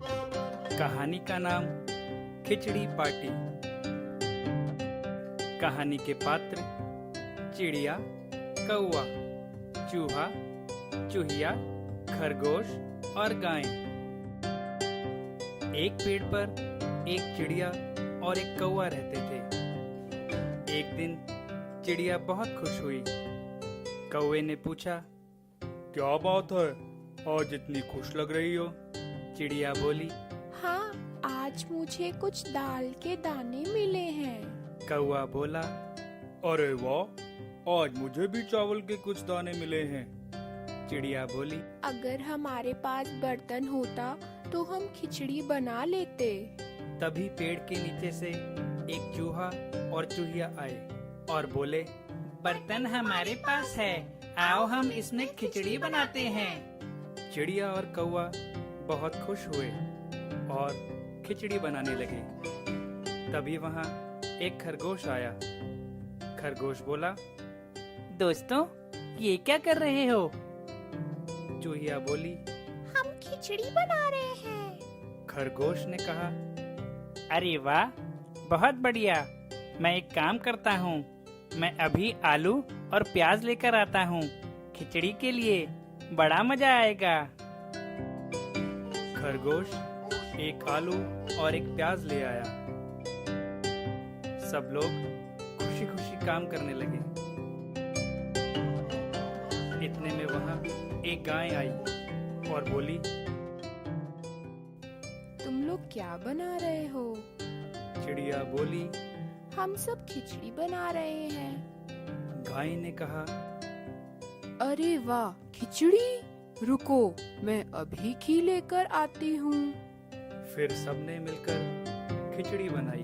कहानी का नाम खिचड़ी पार्टी। कहानी के पात्र चिड़िया, कौवा, चूहा, चूहिया, खरगोश और गाय। एक पेड़ पर एक चिड़िया और एक कौवा रहते थे। एक दिन चिड़िया बहुत खुश हुई। कौवे ने पूछा, क्या बात है, आज इतनी खुश लग रही हो? चिड़िया बोली, हाँ, आज मुझे कुछ दाल के दाने मिले हैं। कौवा बोला, अरे वाह, आज मुझे भी चावल के कुछ दाने मिले हैं। चिड़िया बोली, अगर हमारे पास बर्तन होता तो हम खिचड़ी बना लेते। तभी पेड़ के नीचे से एक चूहा और चूहिया आए और बोले, बर्तन हमारे पास है, आओ हम इसमें खिचड़ी बनाते हैं। चिड़िया और कौवा बहुत खुश हुए और खिचड़ी बनाने लगे। तभी वहाँ एक खरगोश आया। खरगोश बोला, दोस्तों, ये क्या कर रहे हो? चूहिया बोली, हम खिचड़ी बना रहे हैं। खरगोश ने कहा, अरे वाह, बहुत बढ़िया। मैं एक काम करता हूँ, मैं अभी आलू और प्याज लेकर आता हूँ। खिचड़ी के लिए बड़ा मजा आएगा। खरगोश एक आलू और एक प्याज ले आया। सब लोग खुशी खुशी काम करने लगे। इतने में वहाँ एक गाय आई और बोली, तुम लोग क्या बना रहे हो? चिड़िया बोली, हम सब खिचड़ी बना रहे हैं। गाय ने कहा, अरे वाह, खिचड़ी! रुको, मैं अभी घी लेकर आती हूँ। फिर सबने मिलकर खिचड़ी बनाई।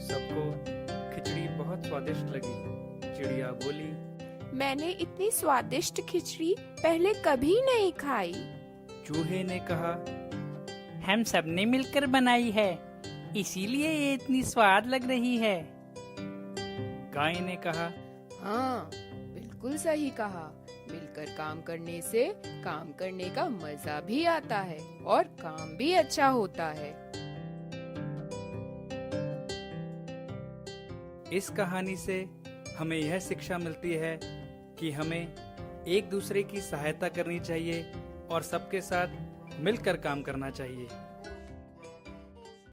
सबको खिचड़ी बहुत स्वादिष्ट लगी। चिड़िया बोली, मैंने इतनी स्वादिष्ट खिचड़ी पहले कभी नहीं खाई। चूहे ने कहा, हम सबने मिलकर बनाई है, इसीलिए ये इतनी स्वाद लग रही है। गाय ने कहा, हाँ, बिल्कुल सही कहा। मिलकर काम करने से काम करने का मजा भी आता है और काम भी अच्छा होता है। इस कहानी से हमें यह शिक्षा मिलती है कि हमें एक दूसरे की सहायता करनी चाहिए और सबके साथ मिलकर काम करना चाहिए।